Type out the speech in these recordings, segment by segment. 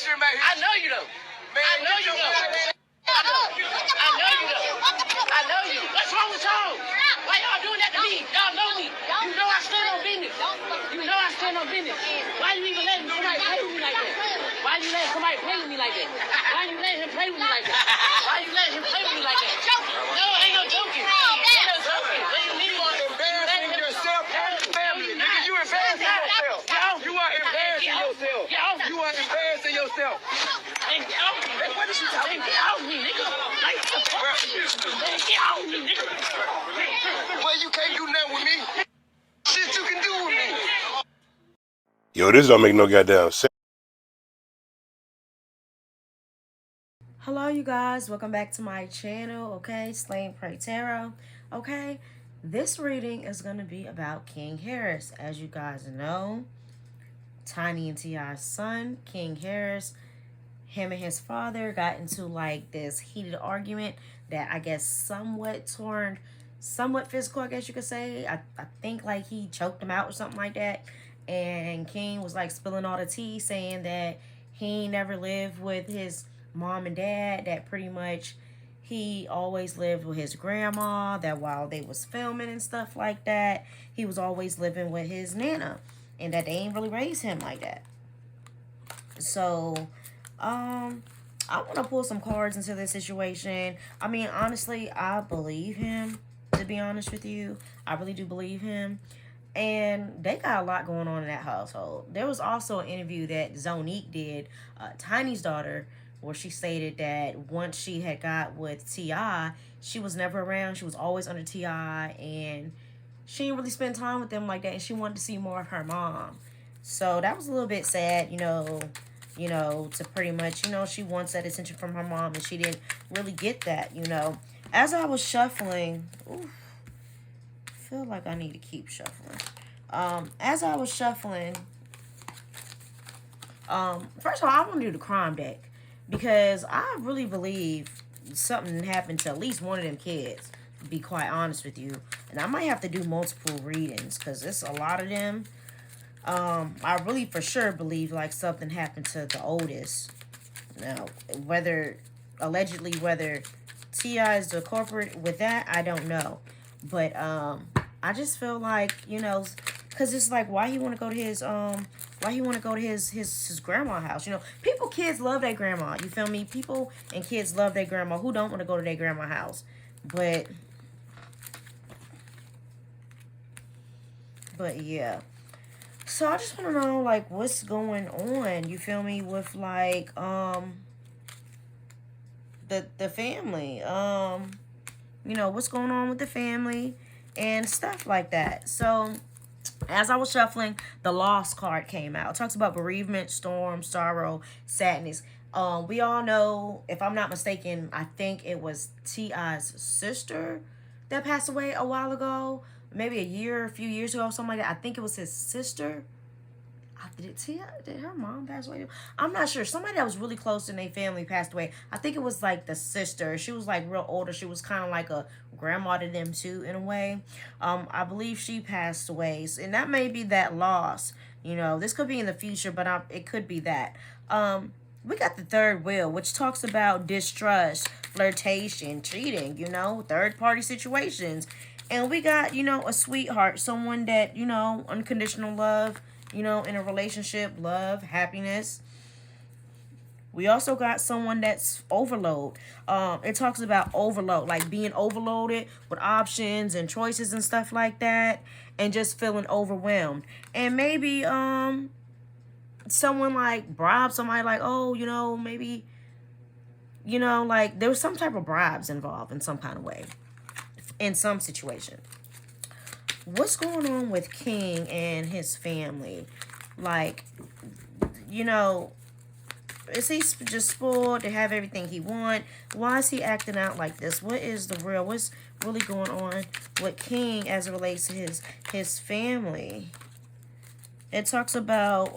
shit back here. I know you though. Man, I know you though. I know you though. I know you. What's wrong with y'all? Why y'all doing that to me? Y'all know me. You know I stand on business. You know I stand on business. Why you even letting somebody play with me like that? Why you letting somebody play with me like that? Why you letting him play with me like that? Why you letting him play with me like that? No, ain't no joking. Ain't no joking. What do you mean? You are embarrassing yourself and your family. Nigga, you embarrassing yourself. You are embarrassing yourself. You are embarrassing yourself. What is she talking about? Get out of me, nigga. Get out of me, nigga. Well, you can't do nothing with me. Shit you can do with me. Yo, this don't make no goddamn sense. Hello, you guys. Welcome back to my channel, okay? Slaynprayy Tarot, okay? This reading is going to be about King Harris. As you guys know, Tiny and T.I.'s son, King Harris, him and his father got into like this heated argument that I guess somewhat physical, I guess you could say. I think like he choked him out or something like that. And King was like spilling all the tea, saying that he never lived with his mom and dad, that pretty much he always lived with his grandma, that while they was filming and stuff like that, he was always living with his nana, and that they ain't really raised him like that. So I want to pull some cards into this situation. I mean, honestly, I believe him, to be honest with you. I really do believe him. And they got a lot going on in that household. There was also an interview that Zonique did, Tiny's daughter, where she stated that once she had got with T.I., she was never around. She was always under T.I., and she didn't really spend time with them like that, and she wanted to see more of her mom. So that was a little bit sad, you know, to pretty much, she wants that attention from her mom, and she didn't really get that, As I was shuffling, I feel like I need to keep shuffling. As I was shuffling, first of all, I want to do the crime deck, because I really believe something happened to at least one of them kids, to be quite honest with you. And I might have to do multiple readings, because it's a lot of them. I really for sure believe like something happened to the oldest. Now, allegedly whether T.I. is the culprit with that, I don't know. But I just feel like, because it's like, why he want to go to his his grandma house? Kids love their grandma. You feel me? People and kids love their grandma. Who don't want to go to their grandma house? But yeah. So I just want to know, like, what's going on, you feel me, with, like, the family, what's going on with the family and stuff like that. So as I was shuffling, the Lost card came out. It talks about bereavement, storm, sorrow, sadness. We all know, if I'm not mistaken, I think it was T.I.'s sister that passed away a while ago. Maybe a few years ago, something like that. I think it was his sister. Did her mom pass away? I'm not sure. Somebody that was really close in their family passed away. I think it was like the sister. She was like real older. She was kind of like a grandma to them too, in a way. I believe she passed away, and that may be that loss. This could be in the future, but it could be that. We got the third wheel, which talks about distrust, flirtation, cheating, third-party situations. And we got, a sweetheart, someone that, unconditional love, in a relationship, love, happiness. We also got someone that's overload. It talks about overload, like being overloaded with options and choices and stuff like that, and just feeling overwhelmed. And maybe someone like bribed somebody, like, oh, maybe, like there was some type of bribes involved in some kind of way, in some situation. What's going on with King and his family? Like, is he just spoiled to have everything he want? Why is he acting out like this? What's really going on with King as it relates to his family? It talks about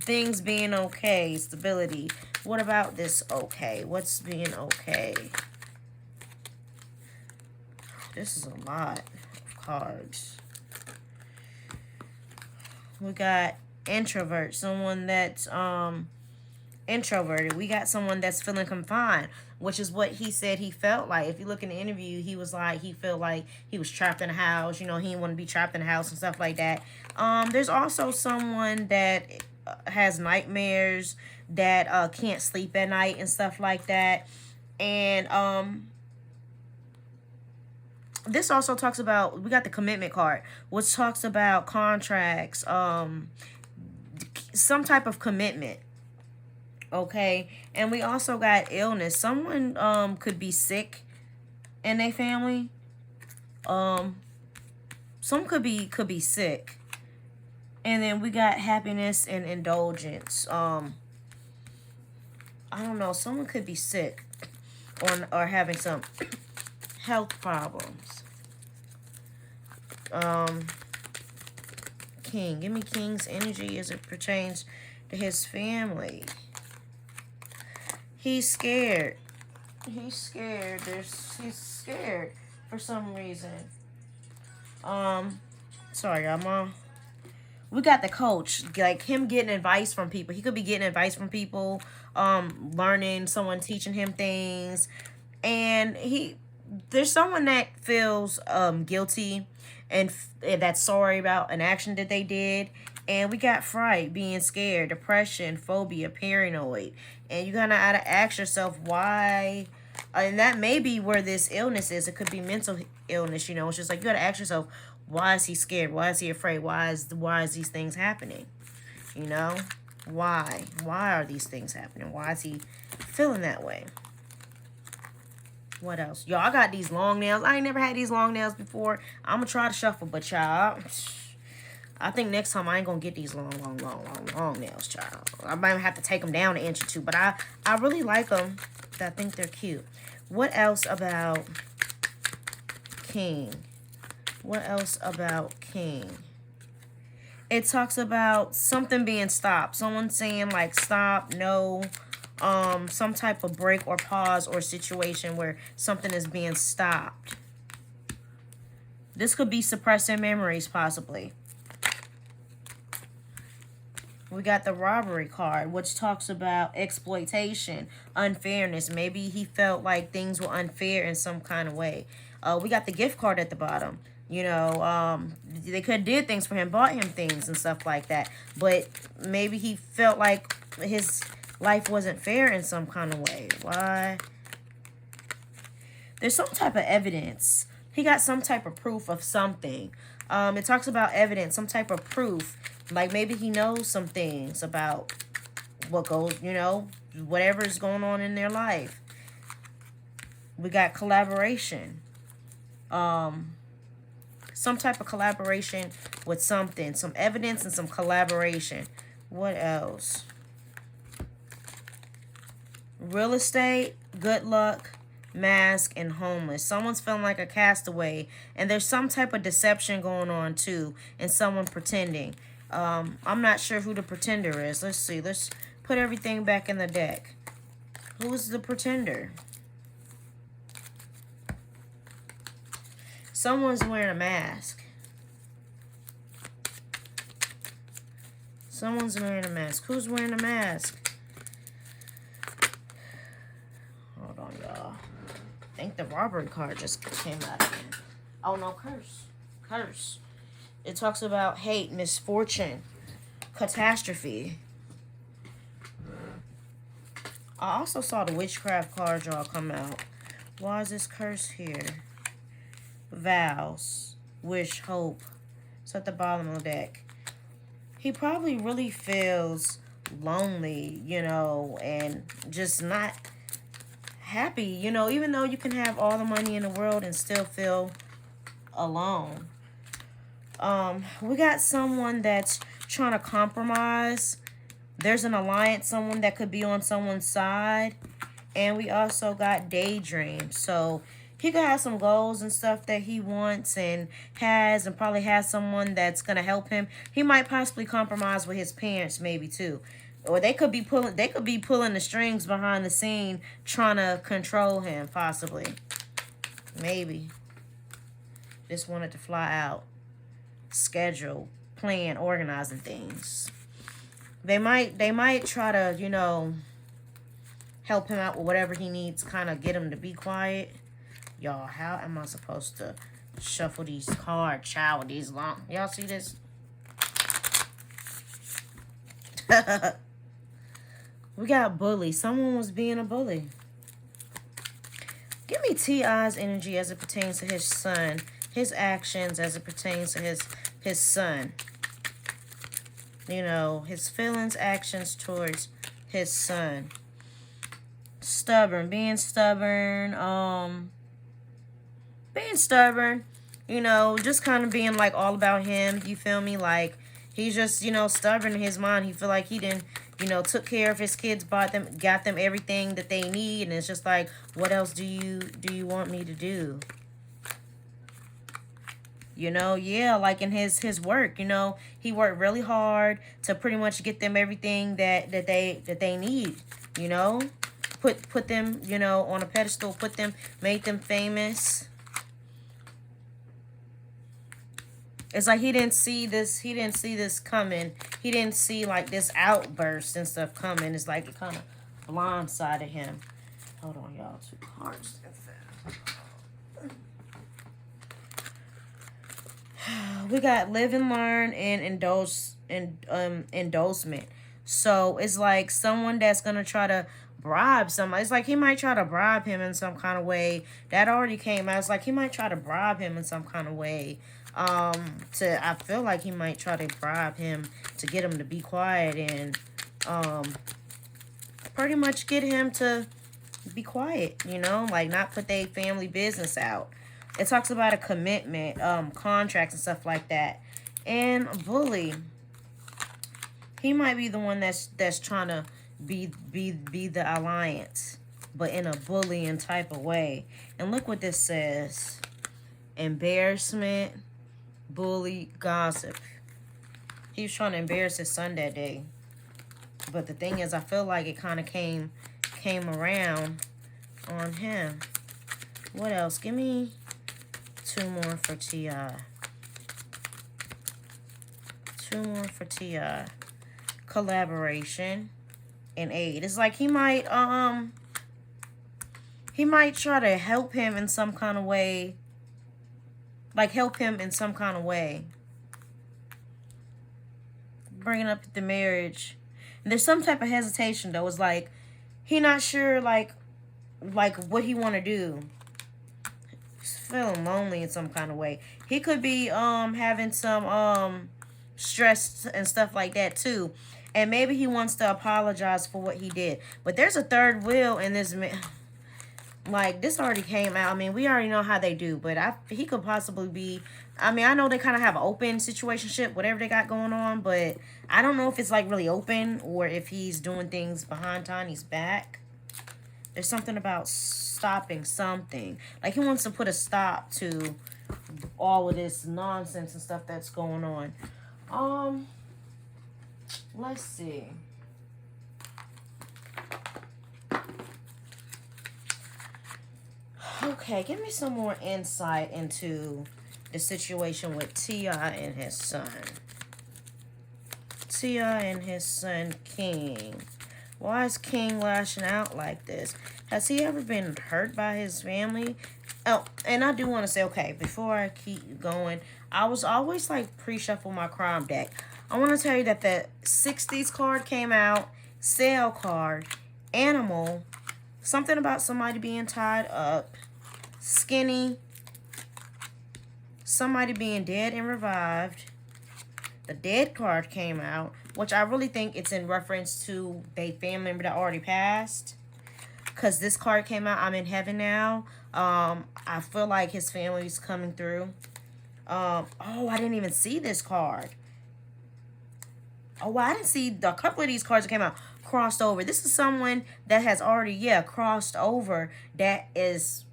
things being okay, stability. What about this okay? What's being okay? This is a lot of cards. We got introvert, someone that's introverted. We got someone that's feeling confined, which is what he said he felt like. If you look in the interview, he was like, he felt like he was trapped in a house. You know, he didn't want to be trapped in a house and stuff like that. There's also someone that has nightmares, that can't sleep at night and stuff like that. And this also talks about, we got the commitment card, which talks about contracts, some type of commitment. Okay, and we also got illness. Someone could be sick in their family. Some could be sick. And then we got happiness and indulgence. I don't know, someone could be sick or having some health problems. King, give me King's energy as it pertains to his family. He's scared. He's scared. He's scared for some reason. Sorry, we got the coach, like him getting advice from people. He could be getting advice from people, learning, someone teaching him things. And there's someone that feels guilty and that's sorry about an action that they did. And we got fright, being scared, depression, phobia, paranoid. And you gotta ask yourself why. And that may be where this illness is. It could be mental illness, you know. It's just like you gotta ask yourself, why is he scared? Why is he afraid? Why is these things happening? You know? Why? Why are these things happening? Why is he feeling that way? What else? Y'all, I got these long nails. I ain't never had these long nails before. I'm gonna try to shuffle, but y'all, I think next time I ain't gonna get these long nails, child. I might have to take them down an inch or two, but I really like them. I think they're cute. What else about King? What else about King? It talks about something being stopped. Someone saying like stop, no, some type of break or pause or situation where something is being stopped. This could be suppressing memories, possibly. We got the robbery card, which talks about exploitation, unfairness. Maybe he felt like things were unfair in some kind of way. We got the gift card at the bottom. You know, they could have did things for him, bought him things and stuff like that. But maybe he felt like his life wasn't fair in some kind of way. Why? There's some type of evidence. He got some type of proof of something. It talks about evidence, some type of proof. Like maybe he knows some things about what goes, you know, whatever is going on in their life. We got collaboration. Some type of collaboration with something. Some evidence and some collaboration. What else? Real estate, good luck, mask, and homeless. Someone's feeling like a castaway. And there's some type of deception going on too. And someone pretending. I'm not sure who the pretender is. Let's see. Let's put everything back in the deck. Who's the pretender? Someone's wearing a mask. Someone's wearing a mask. Who's wearing a mask? Hold on, y'all. I think the robbery card just came out again. Oh, no, curse. Curse. It talks about hate, misfortune, catastrophe. I also saw the witchcraft card, y'all, come out. Why is this curse here? Vows, wish, hope. It's at the bottom of the deck. He probably really feels lonely, you know, and just not happy, you know, even though you can have all the money in the world and still feel alone. We got someone that's trying to compromise. There's an alliance, someone that could be on someone's side. And we also got daydream. So he could have some goals and stuff that he wants and has, and probably has someone that's going to help him. He might possibly compromise with his parents maybe too. Or they could be pulling the strings behind the scene trying to control him possibly. Maybe. Just wanted to fly out. Schedule, plan, organizing things. They might try to, you know, help him out with whatever he needs, kind of get him to be quiet. Y'all, how am I supposed to shuffle these cards, child, with these long? Y'all see this? We got bully. Someone was being a bully. Give me T.I.'s energy as it pertains to his son. His actions as it pertains to his son. You know, his feelings, actions towards his son. Stubborn. Being stubborn. Being stubborn. You know, just kind of being like all about him. You feel me? Like, he's just, you know, stubborn in his mind. He feel like he didn't, you know, took care of his kids, got them everything that they need, and it's just like, what else do you want me to do? You know, yeah, like in his work, you know, he worked really hard to pretty much get them everything that they need, you know, put them, you know, on a pedestal, made them famous. It's like he didn't see this coming. He didn't see like this outburst and stuff coming. It's like it kind of blindsided him. Hold on, y'all. 2 cards. We got live and learn and endorsement. So it's like someone that's gonna try to bribe somebody. It's like he might try to bribe him in some kind of way. That already came out. It's like he might try to bribe him in some kind of way. I feel like he might try to bribe him to get him to be quiet and pretty much get him to be quiet, you know, like not put their family business out. It talks about a commitment, contracts and stuff like that. And bully. He might be the one that's trying to be the alliance, but in a bullying type of way. And look what this says. Embarrassment, bully, gossip. He was trying to embarrass his son that day. But the thing is, I feel like it kind of came around on him. What else? Give me 2 more for T.I. 2 more for T.I. Collaboration and aid. It's like he might try to help him in some kind of way. Like help him in some kind of way. Bringing up the marriage. And there's some type of hesitation though. It's like he not sure like what he want to do. He's feeling lonely in some kind of way. He could be having some stress and stuff like that too. And maybe he wants to apologize for what he did. But there's a third wheel in this like this already came out. I mean, we already know how they do, but he could possibly be. I mean, I know they kind of have an open situationship, whatever they got going on, but I don't know if it's like really open or if he's doing things behind Tiny's back. There's something about stopping something. Like he wants to put a stop to all of this nonsense and stuff that's going on. Let's see. Okay, give me some more insight into the situation with T.I. and his son. T.I. and his son, King. Why is King lashing out like this? Has he ever been hurt by his family? Oh, and I do want to say, okay, before I keep going, I was always like pre-shuffle my crime deck. I want to tell you that the 60s card came out, sale card, animal, something about somebody being tied up, skinny, somebody being dead and revived. The dead card came out, which I really think it's in reference to a family member that already passed. Because this card came out, I'm in heaven now. I feel like his family's coming through. Oh, I didn't even see this card. Oh, I didn't see a couple of these cards that came out. Crossed over. This is someone that has already, crossed over. That is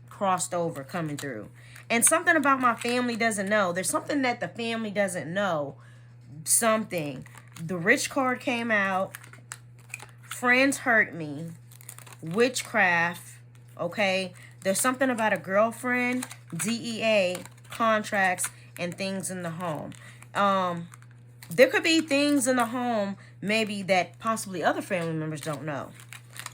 crossed over coming through. And something about my family doesn't know. There's something that the family doesn't know. Something. The rich card came out. Friends hurt me. Witchcraft. Okay. There's something about a girlfriend. DEA. Contracts. And things in the home. There could be things in the home maybe that possibly other family members don't know.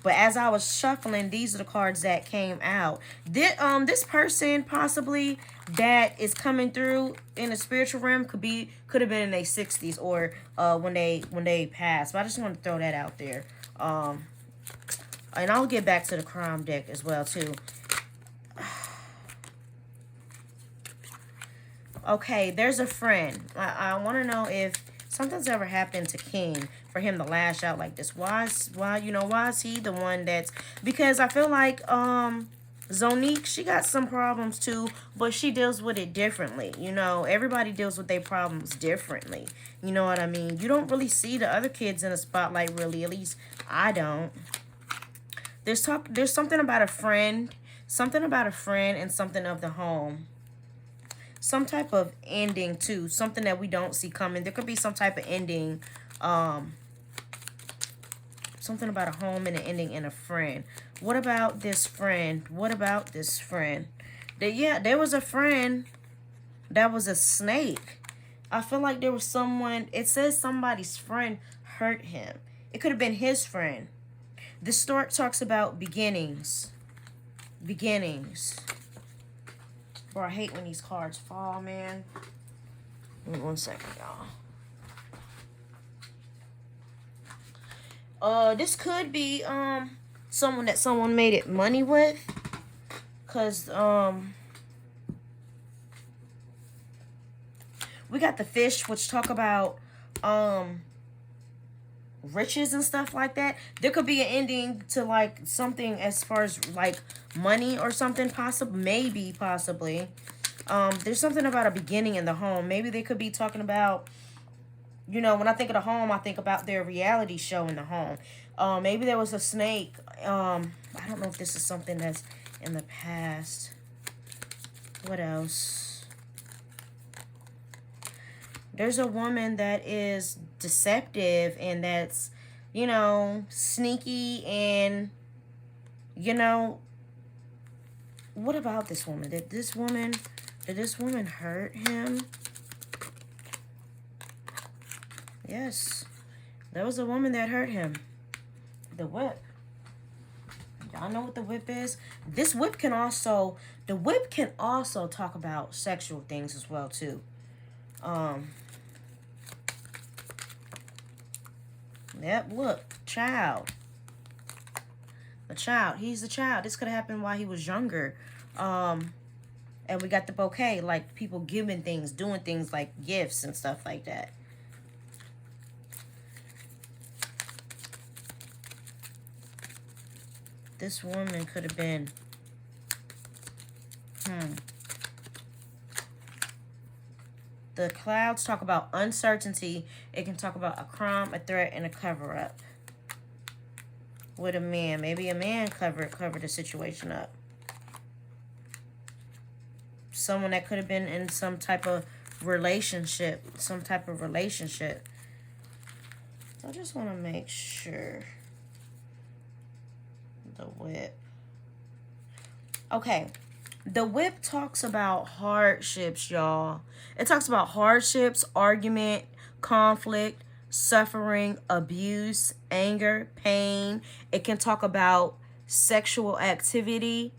But as I was shuffling, these are the cards that came out. This person possibly that is coming through in the spiritual realm could have been in their 60s or when they passed. But I just want to throw that out there. And I'll get back to the crime deck as well too. Okay, there's a friend. I want to know if something's ever happened to King for him to lash out like this. Why is he the one that's... Because I feel like Zonique, she got some problems too, but she deals with it differently. You know, everybody deals with their problems differently. You know what I mean? You don't really see the other kids in the spotlight, really. At least I don't. There's something about a friend, and something of the home. Some type of ending too, something that we don't see coming. There could be some type of ending, something about a home and an ending and a friend. What about this friend? There was a friend that was a snake. I feel like there was someone, it says somebody's friend hurt him. It could have been his friend. This story talks about beginnings. Bro, I hate when these cards fall, man. Wait 1 second, y'all. This could be someone that someone made it money with. Cause we got the fish, which talk about riches and stuff like that. There could be an ending to like something as far as like money or something, possibly. There's something about a beginning in the home. Maybe they could be talking about, you know, when I think of the home, I think about their reality show in the home. Maybe there was a snake. I don't know if this is something that's in the past. What else? There's a woman that is deceptive and that's, you know, sneaky and, you know, what about this woman? Did this woman hurt him? Yes. There was a woman that hurt him. The whip. Y'all know what the whip is? The whip can also talk about sexual things as well too. Yep, look, child. A child. He's a child. This could have happened while he was younger. And we got the bouquet, like people giving things, doing things like gifts and stuff like that. This woman could have been... The clouds talk about uncertainty. It can talk about a crime, a threat, and a cover-up. With a man. Maybe a man covered the situation up. Someone that could have been in some type of relationship. So I just want to make sure. The whip. Okay. The whip talks about hardships, y'all. It talks about hardships, argument, conflict, suffering, abuse, anger, pain. It can talk about sexual activity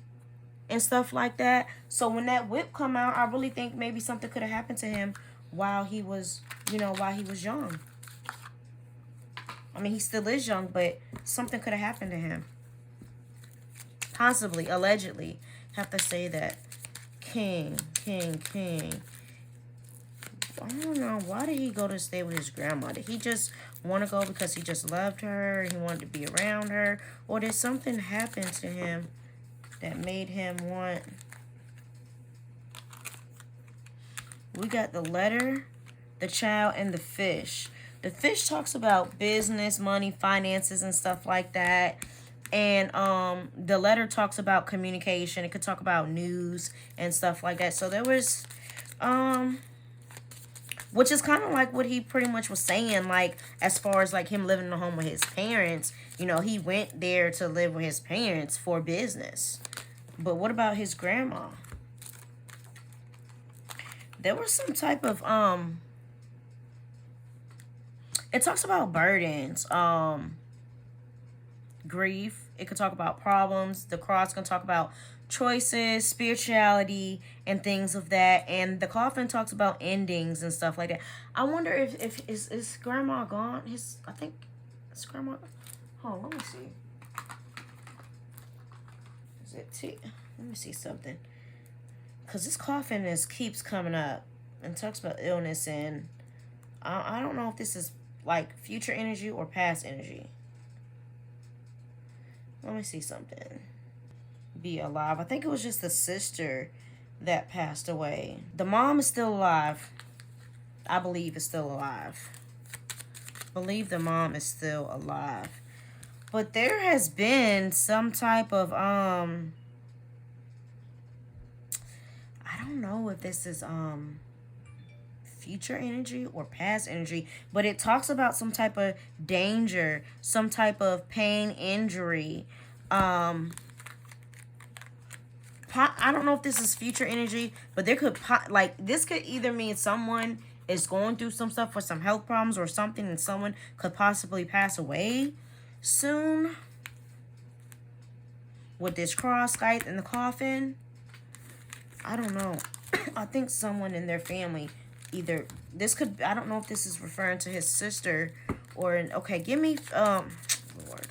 and stuff like that. So when that whip come out, I really think maybe something could have happened to him while he was, young. I mean, he still is young, but something could have happened to him. Possibly, allegedly. Have to say that. King. I don't know. Why did he go to stay with his grandma? Did he just want to go because he just loved her? He wanted to be around her? Or did something happen to him that made him want... We got the letter, the child, and the fish. The fish talks about business, money, finances, and stuff like that. And the letter talks about communication. It could talk about news and stuff like that. So there was, which is kind of like what he pretty much was saying, like, as far as, like, him living in the home with his parents. You know, he went there to live with his parents for business. But what about his grandma? There was some type of, It talks about burdens, grief. It could talk about problems. The cross can talk about choices, spirituality, and things of that. And the coffin talks about endings and stuff like that. I wonder if is grandma gone? I think is grandma. Oh, let me see. Is it let me see something. Cause this coffin keeps coming up and talks about illness, and I don't know if this is like future energy or past energy. Let me see something. Be alive. I think it was just the sister that passed away. The mom is still alive. I believe is still alive. Believe the mom is still alive. But there has been some type of I don't know if this is future energy or past energy, but it talks about some type of danger, some type of pain, injury. I don't know if this is future energy, but there could this could either mean someone is going through some stuff with some health problems or something, and someone could possibly pass away soon with this cross scythe in the coffin. I don't know. I think someone in their family either this could, I don't know if this is referring to his sister or okay, give me Lord.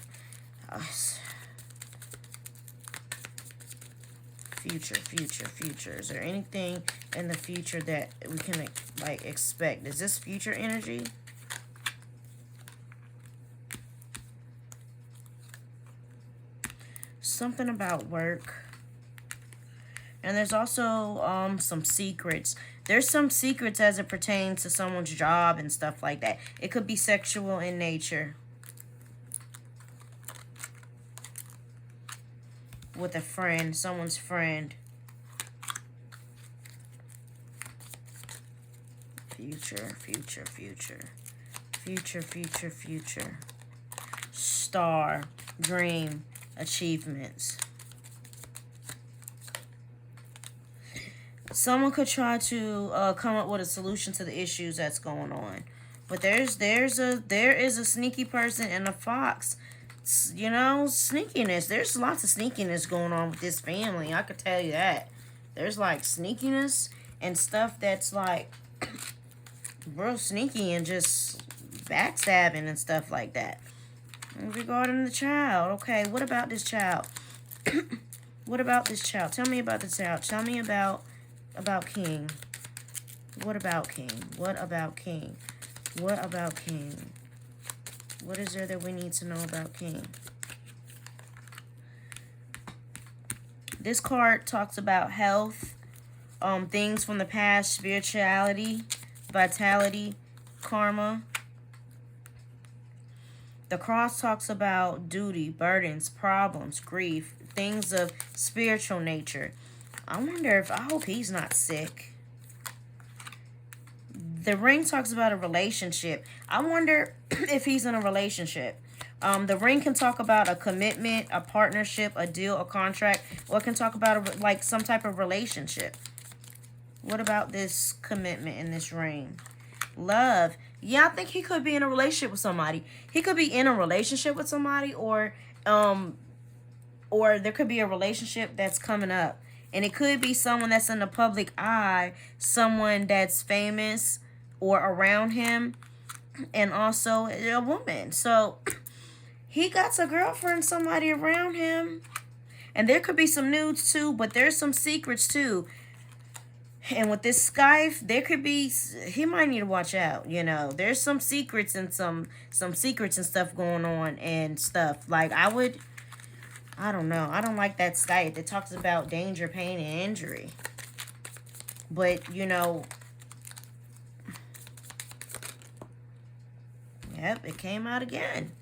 Future. Is there anything in the future that we can like expect? Is this future energy? Something about work. And there's also some secrets. There's some secrets as it pertains to someone's job and stuff like that. It could be sexual in nature. With a friend, someone's friend. Future. Star, dream, achievements. Someone could try to come up with a solution to the issues that's going on. But there is a sneaky person and a fox. You know, sneakiness. There's lots of sneakiness going on with this family. I could tell you that. There's like sneakiness and stuff that's like real sneaky and just backstabbing and stuff like that. Regarding the child. Okay, what about this child? What about this child? Tell me about the child. Tell me about King. What about King? What is there that we need to know about King? This card talks about health, things from the past, spirituality, vitality, karma. The cross talks about duty, burdens, problems, grief, things of spiritual nature. I hope he's not sick. The ring talks about a relationship. I wonder if he's in a relationship. The ring can talk about a commitment, a partnership, a deal, a contract, or it can talk about like some type of relationship. What about this commitment in this ring? Love. Yeah, I think he could be in a relationship with somebody. He could be in a relationship with somebody, or there could be a relationship that's coming up. And it could be someone that's in the public eye, someone that's famous or around him, and also a woman. So he got a girlfriend, somebody around him. And there could be some nudes too, but there's some secrets too. And with this scythe, there could be, he might need to watch out, you know. There's some secrets and some secrets and stuff going on and stuff. Like I don't know. I don't like that scythe. It talks about danger, pain, and injury. But, you know, yep, it came out again.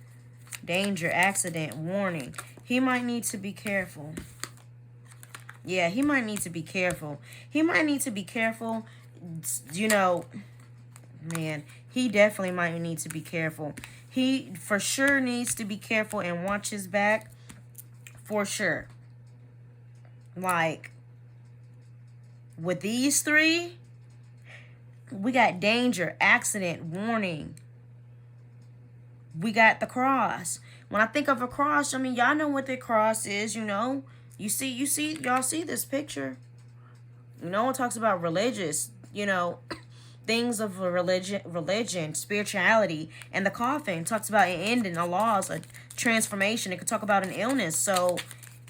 Danger, accident, warning. He might need to be careful. Yeah, he might need to be careful. He might need to be careful. You know, man, he definitely might need to be careful. He for sure needs to be careful and watch his back. For sure. Like, with these three, we got danger, accident, warning. We got the cross. When I think of a cross, I mean, y'all know what the cross is, you know. Y'all see this picture. You know, it talks about religious, you know, things of a religion, spirituality, and the coffin talks about an ending, a loss, a transformation. It could talk about an illness. So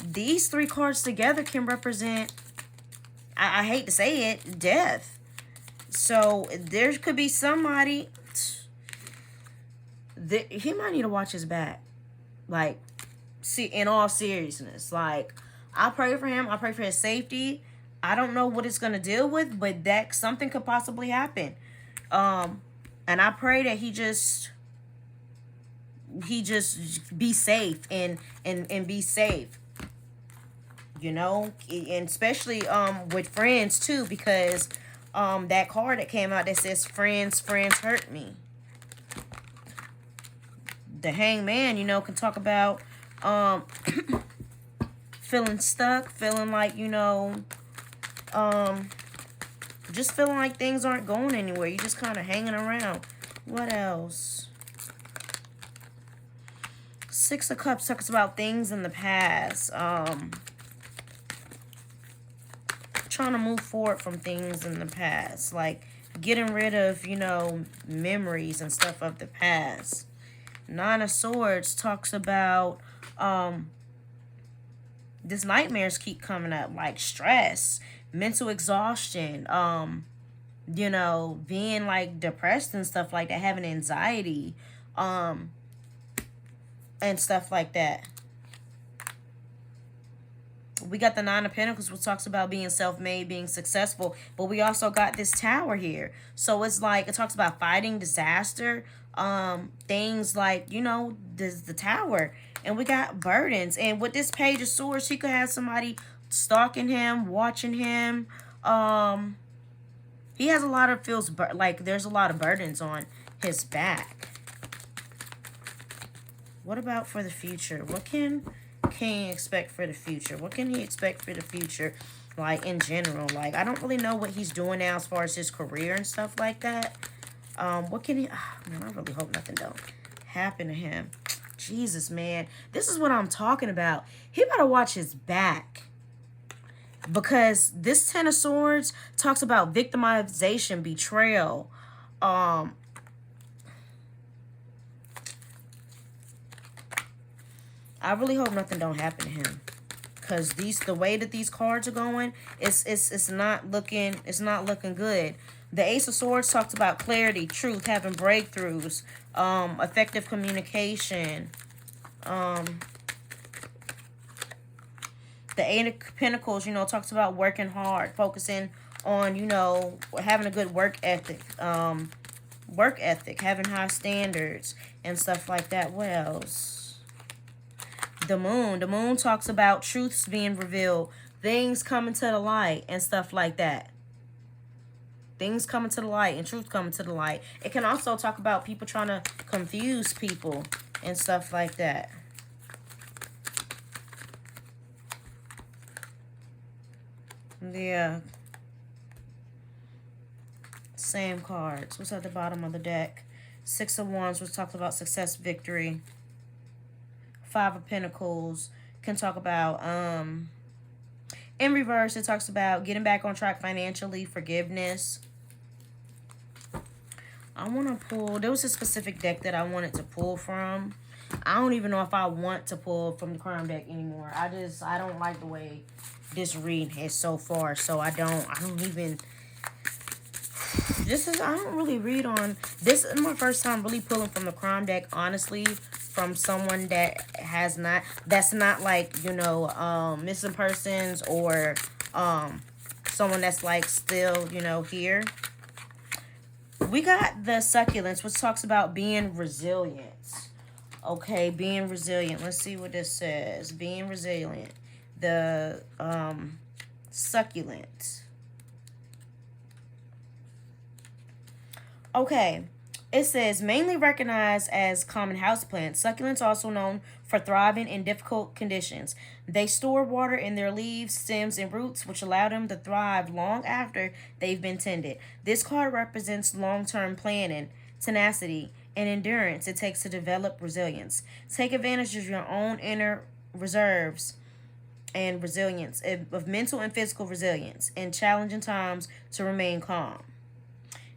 these three cards together can represent, I hate to say it, death. So there could be somebody that he might need to watch his back. Like, see, in all seriousness, like, I pray for him. I pray for his safety. I don't know what it's gonna deal with, but that something could possibly happen. And I pray that he just be safe and be safe. You know, and especially with friends too, because that card that came out that says friends hurt me. The hangman, you know, can talk about feeling stuck, feeling like, you know, just feeling like things aren't going anywhere. You're just kind of hanging around. What else? Six of Cups talks about things in the past. Trying to move forward from things in the past. Like getting rid of, you know, memories and stuff of the past. Nine of Swords talks about this nightmares keep coming up, like stress, mental exhaustion, you know, being like depressed and stuff like that, having anxiety, and stuff like that. We got the Nine of Pentacles, which talks about being self-made, being successful, but we also got this Tower here. So it's like, it talks about fighting disaster, things like, you know, the Tower. And we got burdens. And with this Page of Swords, he could have somebody stalking him, watching him. He has a lot of like there's a lot of burdens on his back. What about for the future? What can he expect for the future? What can he expect for the future, like in general? Like, I don't really know what he's doing now as far as his career and stuff like that. What can he... man, I really hope nothing don't happen to him. Jesus, man. This is what I'm talking about. He better watch his back. Because this Ten of Swords talks about victimization, betrayal. I really hope nothing don't happen to him. Because the way that these cards are going, it's not looking good. The Ace of Swords talks about clarity, truth, having breakthroughs, effective communication. The Eight of Pentacles, you know, talks about working hard, focusing on, you know, having a good work ethic, having high standards and stuff like that. What else? The Moon talks about truths being revealed, things coming to the light and stuff like that. Things coming to the light and truth coming to the light. It can also talk about people trying to confuse people and stuff like that. Yeah. Same cards. What's at the bottom of the deck? Six of Wands, which talks about success, victory. Five of Pentacles can talk about, in reverse, it talks about getting back on track financially, forgiveness. I want to pull, there was a specific deck that I wanted to pull from. I don't even know if I want to pull from the Crown deck anymore. I don't like the way this reading is so far. So I don't even, I don't really read on, this is my first time really pulling from the Crown deck, honestly, from someone that's not like, you know, missing persons or someone that's like still, you know, here. We got the Succulents, which talks about being resilient. Okay, being resilient. Let's see what this says. Being resilient. The Succulent. Okay, it says mainly recognized as common houseplants, succulents also known for thriving in difficult conditions. They store water in their leaves, stems, and roots, which allow them to thrive long after they've been tended. This card represents long-term planning, tenacity, and endurance it takes to develop resilience. Take advantage of your own inner reserves and resilience, of mental and physical resilience in challenging times to remain calm.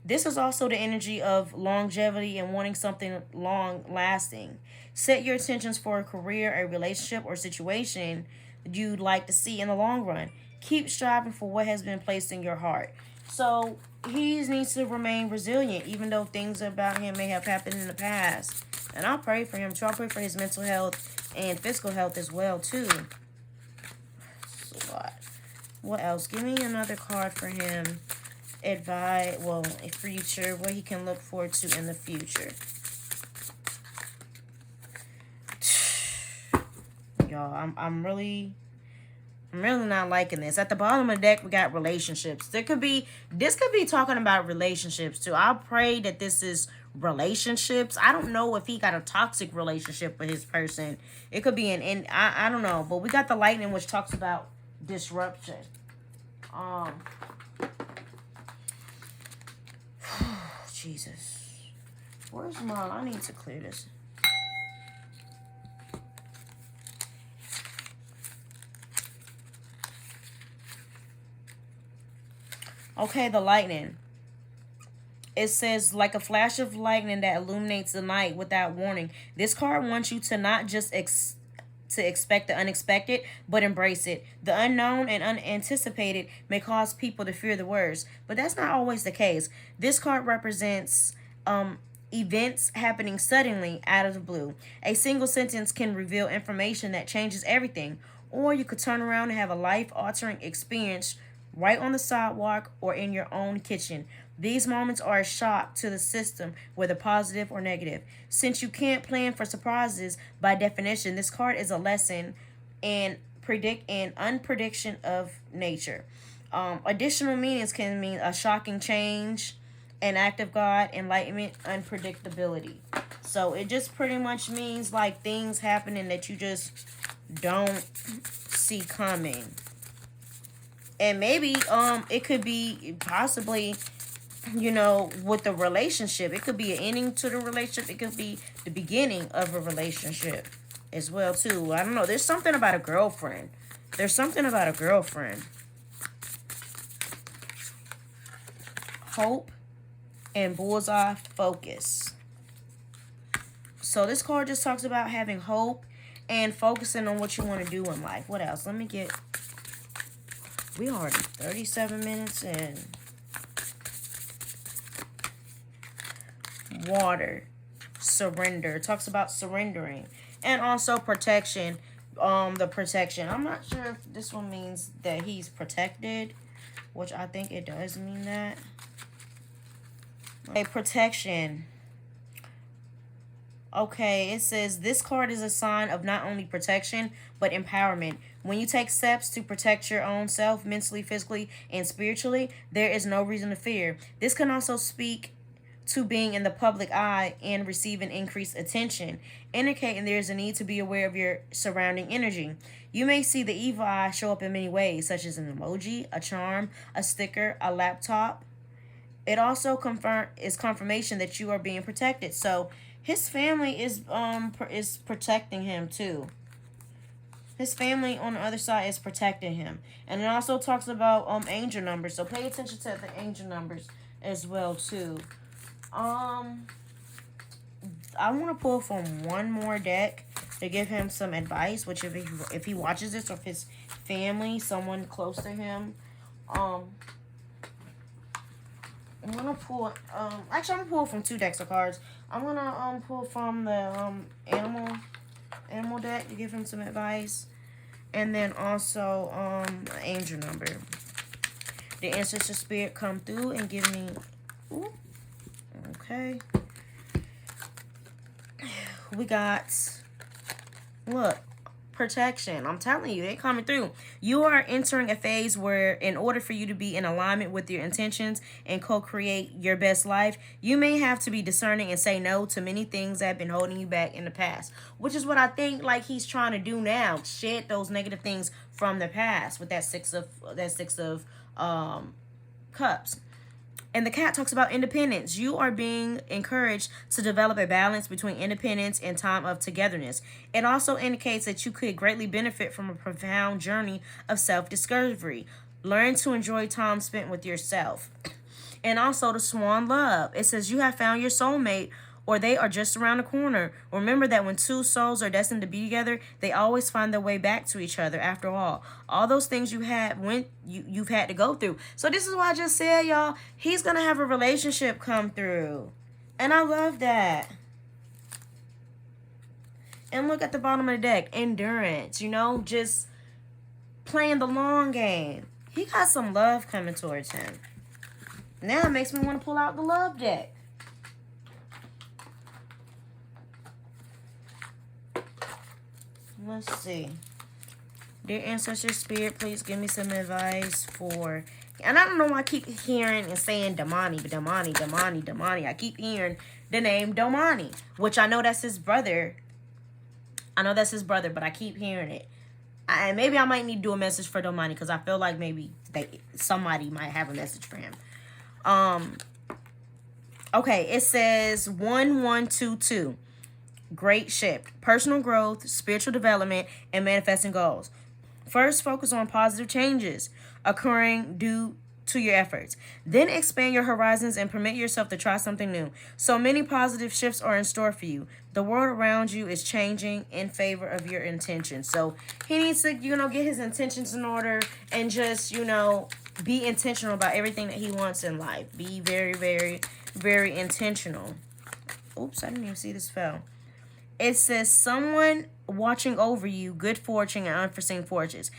This is also the energy of longevity and wanting something long lasting. Set your intentions for a career, a relationship, or situation you'd like to see in the long run. Keep striving for what has been placed in your heart. So he needs to remain resilient, even though things about him may have happened in the past. And I'll pray for him too. I'll pray for his mental health and physical health as well too. So what else? Give me another card for him. Advise, well, a future, what he can look forward to in the future. Y'all, I'm really not liking this. At the bottom of the deck, we got relationships. This could be talking about relationships too. I pray that this is relationships. I don't know if he got a toxic relationship with his person. It could be I don't know, but we got the lightning, which talks about disruption. Jesus. Where's mine? I need to clear this. Okay, the lightning. It says, like a flash of lightning that illuminates the night without warning. This card wants you to not just expect the unexpected, but embrace it. The unknown and unanticipated may cause people to fear the worst, but that's not always the case. This card represents events happening suddenly out of the blue. A single sentence can reveal information that changes everything, or you could turn around and have a life-altering experience right on the sidewalk or in your own kitchen. These moments are a shock to the system, whether positive or negative. Since you can't plan for surprises by definition, this card is a lesson in unprediction of nature. Additional meanings can mean a shocking change, an act of God, enlightenment, unpredictability. So it just pretty much means like things happening that you just don't see coming. And maybe it could be possibly, with the relationship. It could be an ending to the relationship. It could be the beginning of a relationship as well too. I don't know. There's something about a girlfriend. Hope and bullseye focus. So this card just talks about having hope and focusing on what you want to do in life. What else? We already 37 minutes in. Water. Surrender. It talks about surrendering. And also protection. The protection. I'm not sure if this one means that he's protected, which I think it does mean that. Okay, protection. Okay, it says this card is a sign of not only protection, but empowerment. When you take steps to protect your own self, mentally, physically, and spiritually, there is no reason to fear. This can also speak to being in the public eye and receiving increased attention, indicating there is a need to be aware of your surrounding energy. You may see the evil eye show up in many ways, such as an emoji, a charm, a sticker, a laptop. It also is confirmation that you are being protected. So his family is protecting him too. His family on the other side is protecting him. And it also talks about angel numbers. So pay attention to the angel numbers as well too. I want to pull from one more deck to give him some advice, which if he watches this, or if his family, someone close to him, I'm gonna pull actually I'm gonna pull from two decks of cards. I'm gonna pull from the animal deck to give him some advice, and then also angel number. The ancestor spirit come through and give me okay. We got, look, protection. I'm telling you, they're coming through. You are entering a phase where, in order for you to be in alignment with your intentions and co-create your best life, you may have to be discerning and say no to many things that have been holding you back in the past, which is what I think like he's trying to do now. Shed those negative things from the past with that six of cups. And the cat talks about independence. You are being encouraged to develop a balance between independence and time of togetherness. It also indicates that you could greatly benefit from a profound journey of self-discovery. Learn to enjoy time spent with yourself. And also the swan love. It says you have found your soulmate, or they are just around the corner. Remember that when two souls are destined to be together, they always find their way back to each other. After all those things you've had to go through. So this is why I just said, y'all, he's gonna have a relationship come through, and I love that. And look at the bottom of the deck, endurance. Just playing the long game. He got some love coming towards him. Now it makes me want to pull out the love deck. Let's see. Dear ancestor spirit, please give me some advice for... And I don't know why I keep hearing and saying Damani. I keep hearing the name Domani, which I know that's his brother. But I keep hearing it. And maybe I might need to do a message for Domani, because I feel like maybe somebody might have a message for him. Okay, it says 1122. Great shift, personal growth, spiritual development, and manifesting goals. First, focus on positive changes occurring due to your efforts. Then expand your horizons and permit yourself to try something new. So many positive shifts are in store for you. The world around you is changing in favor of your intentions. So he needs to, get his intentions in order and just, be intentional about everything that he wants in life. Be very, very, very intentional. Oops, I didn't even see this fell. It says someone watching over you, good fortune and unforeseen fortunes.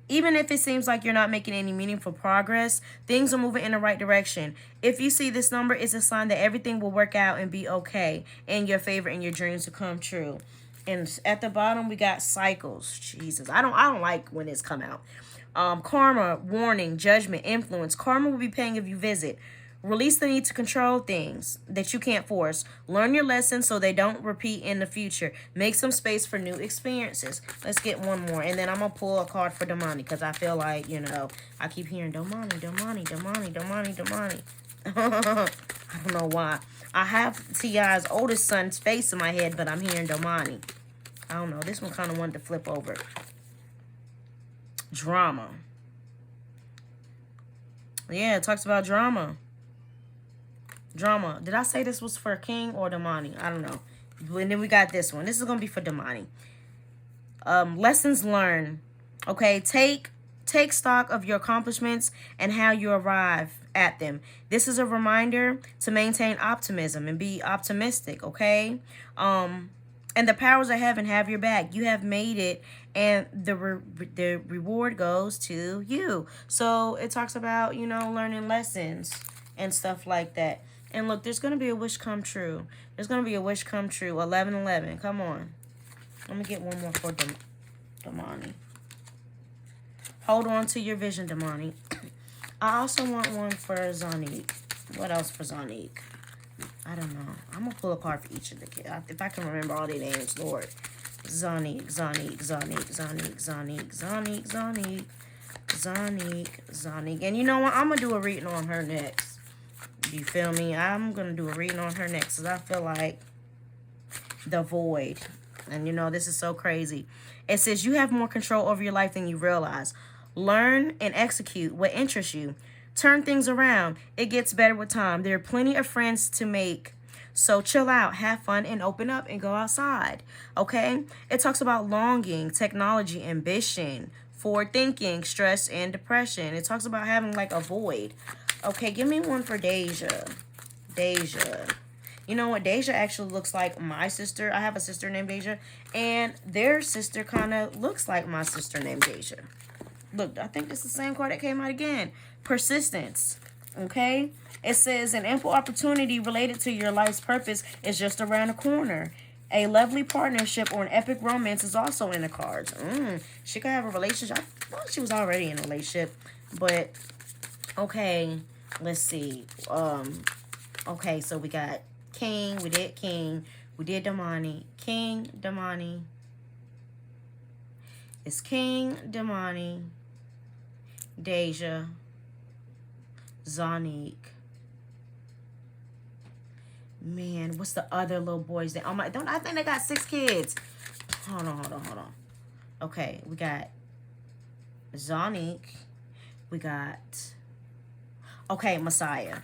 Even if it seems like you're not making any meaningful progress, things are moving in the right direction. If you see this number, it's a sign that everything will work out and be okay in your favor and your dreams will come true. And at the bottom, we got cycles. Jesus, I don't like when it's come out. Karma, warning, judgment, influence. Karma will be paying if you visit. Release the need to control things that you can't force. Learn your lessons so they don't repeat in the future. Make some space for new experiences. Let's get one more. And then I'm going to pull a card for Domani, because I feel like, I keep hearing Domani. I don't know why. I have T.I.'s oldest son's face in my head, but I'm hearing Domani. I don't know. This one kind of wanted to flip over. Drama. Yeah, it talks about drama. Drama. Did I say this was for King or Domani? I don't know. And then we got this one. This is going to be for Domani. Lessons learned. Okay, take stock of your accomplishments and how you arrive at them. This is a reminder to maintain optimism and be optimistic, okay? And the powers of heaven have your back. You have made it, and the reward goes to you. So it talks about, learning lessons and stuff like that. And look, there's going to be a wish come true. There's going to be a wish come true. 1111. Come on. Let me get one more for Domani. Hold on to your vision, Domani. I also want one for Zonique. What else for Zonique? I don't know. I'm going to pull a card for each of the kids. If I can remember all their names, Lord. Zonique. And you know what? I'm going to do a reading on her next. You feel me? I'm going to do a reading on her next, because I feel like the void. And this is so crazy. It says you have more control over your life than you realize. Learn and execute what interests you. Turn things around. It gets better with time. There are plenty of friends to make. So chill out, have fun, and open up and go outside. Okay? It talks about longing, technology, ambition, forward thinking, stress, and depression. It talks about having like a void. Okay, give me one for Deja. You know what? Deja actually looks like my sister. I have a sister named Deja, and their sister kind of looks like my sister named Deja. Look, I think it's the same card that came out again. Persistence. Okay? It says an ample opportunity related to your life's purpose is just around the corner. A lovely partnership or an epic romance is also in the cards. She could have a relationship. I thought she was already in a relationship, but okay. Let's see. Okay, so we got King. We did King. We did Domani. King, Domani. It's King, Domani, Deja, Zonique, Man, what's the other little boy's name? Oh my, don't I think they got 6 kids? Hold on. Okay, we got Zonique. We got, okay, Messiah.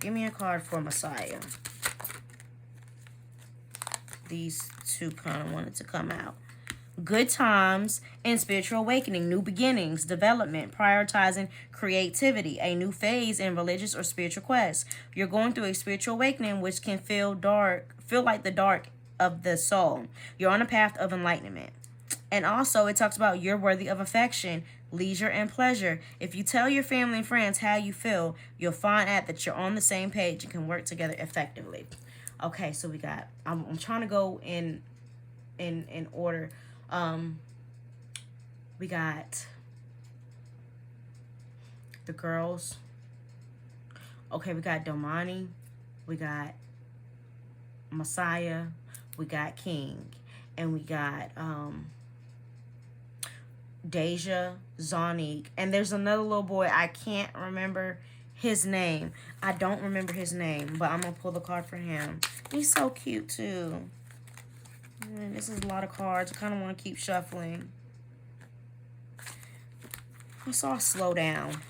Give me a card for Messiah. These two kind of wanted to come out. Good times and spiritual awakening, new beginnings, development, prioritizing creativity, a new phase in religious or spiritual quest. You're going through a spiritual awakening, which can feel like the dark of the soul. You're on a path of enlightenment. And also, it talks about you're worthy of affection, leisure, and pleasure. If you tell your family and friends how you feel, you'll find out that you're on the same page and can work together effectively. Okay, so we got, I'm trying to go in order. We got the girls. Okay, we got Domani. We got Messiah. We got King. And we got Deja, Zonique. And there's another little boy. I can't remember his name. I don't remember his name, but I'm going to pull the card for him. He's so cute, too. Man, this is a lot of cards. I kind of want to keep shuffling. So I'll slow down.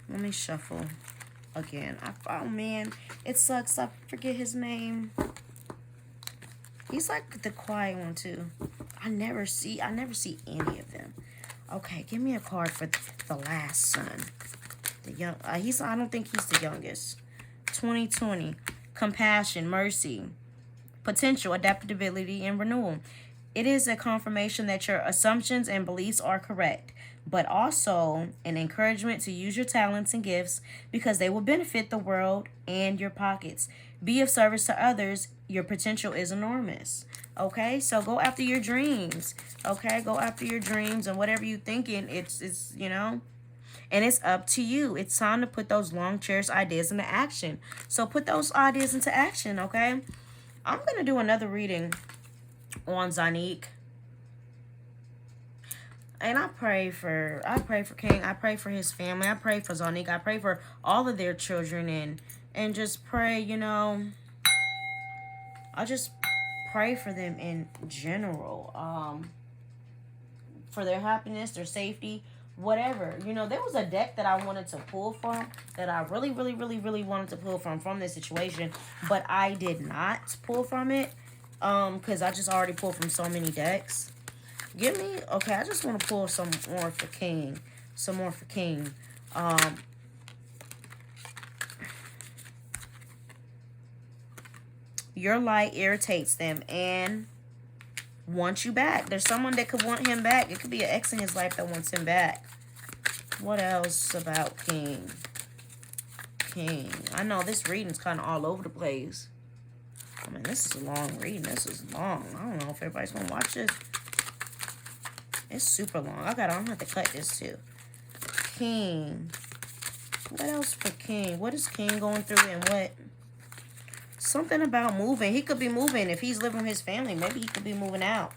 Let me shuffle again. Oh, man. It sucks. I forget his name. He's like the quiet one, too. I never see any of them. Okay, give me a card for the last son. The young. I don't think he's the youngest. 2020. Compassion, mercy, potential, adaptability, and renewal. It is a confirmation that your assumptions and beliefs are correct, but also an encouragement to use your talents and gifts because they will benefit the world and your pockets. Be of service to others. Your potential is enormous. Okay, so go after your dreams. Okay, go after your dreams, and whatever you're thinking, it's you know, and it's up to you. It's time to put those long cherished ideas into action. So put those ideas into action, okay? I'm gonna do another reading on Zonique. And I pray for King. I pray for his family. I pray for Zonique. I pray for all of their children and just pray, you know, I just pray for them in general. For their happiness, their safety, whatever. You know, there was a deck that I wanted to pull from that I really wanted to pull from this situation, but I did not pull from it because I just already pulled from so many decks. Okay, I just want to pull some more for King. Your light irritates them and wants you back. There's someone that could want him back. It could be an ex in his life that wants him back. What else about King? I know this reading's kind of all over the place. I mean, this is a long reading. This is long. I don't know if everybody's going to watch this. It's super long. I'm going to have to cut this too. King. What else for King? What is King going through and what? Something about moving. He could be moving. If he's living with his family, maybe he could be moving out.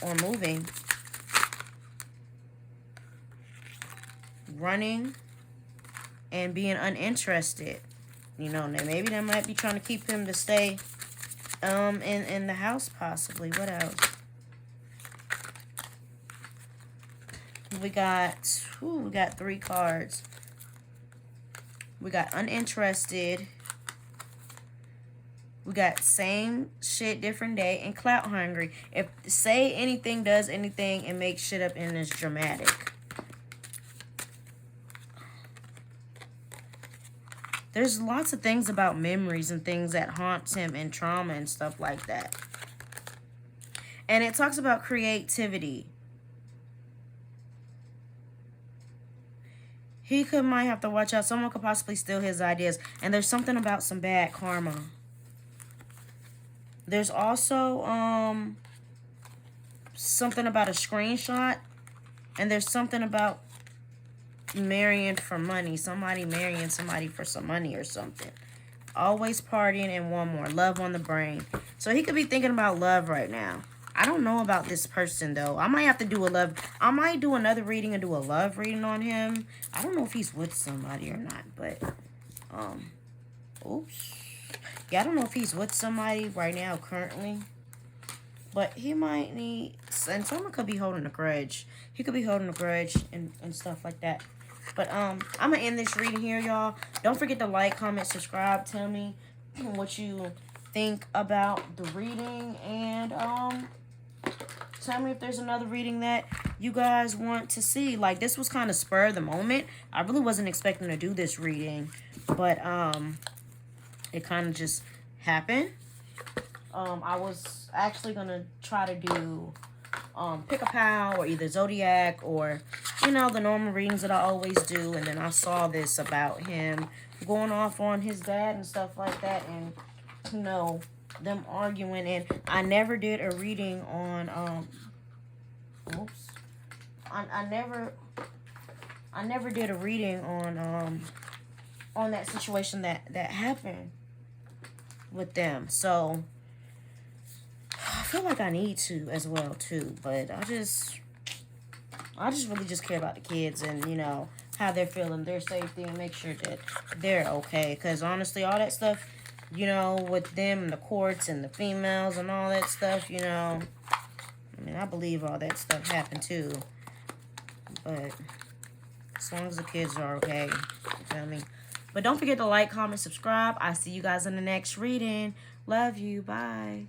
Or moving. Running. And being uninterested. You know, maybe they might be trying to keep him to stay in the house possibly. What else? We got 3 cards. We got uninterested. We got same shit, different day, and clout hungry. If say anything, does anything, and makes shit up and is dramatic. There's lots of things about memories and things that haunts him and trauma and stuff like that. And it talks about creativity. He might have to watch out. Someone could possibly steal his ideas. And there's something about some bad karma. There's also something about a screenshot. And there's something about marrying for money. Somebody marrying somebody for some money or something. Always partying and one more. Love on the brain. So he could be thinking about love right now. I don't know about this person, though. I might have to do I might do another reading and do a love reading on him. I don't know if he's with somebody or not, but, oops. Yeah, I don't know if he's with somebody right now, currently. But he might need, and someone could be holding a grudge. He could be holding a grudge and stuff like that. But, I'm going to end this reading here, y'all. Don't forget to like, comment, subscribe. Tell me what you think about the reading. And, tell me if there's another reading that you guys want to see. Like, this was kind of spur of the moment. I really wasn't expecting to do this reading. But, it kind of just happened. I was actually going to try to do pick a pal or either zodiac or, you know, the normal readings that I always do. And then I saw this about him going off on his dad and stuff like that. And, you know, them arguing. And I never did a reading on, oops. I never did a reading on that situation that happened with them. So I feel like I need to as well too, but I just really just care about the kids and, you know, how they're feeling, their safety, and make sure that they're okay. Because honestly, all that stuff, you know, with them and the courts and the females and all that stuff, you know, I mean, I believe all that stuff happened too. But as long as the kids are okay, you feel me? But don't forget to like, comment, subscribe. I'll see you guys in the next reading. Love you. Bye.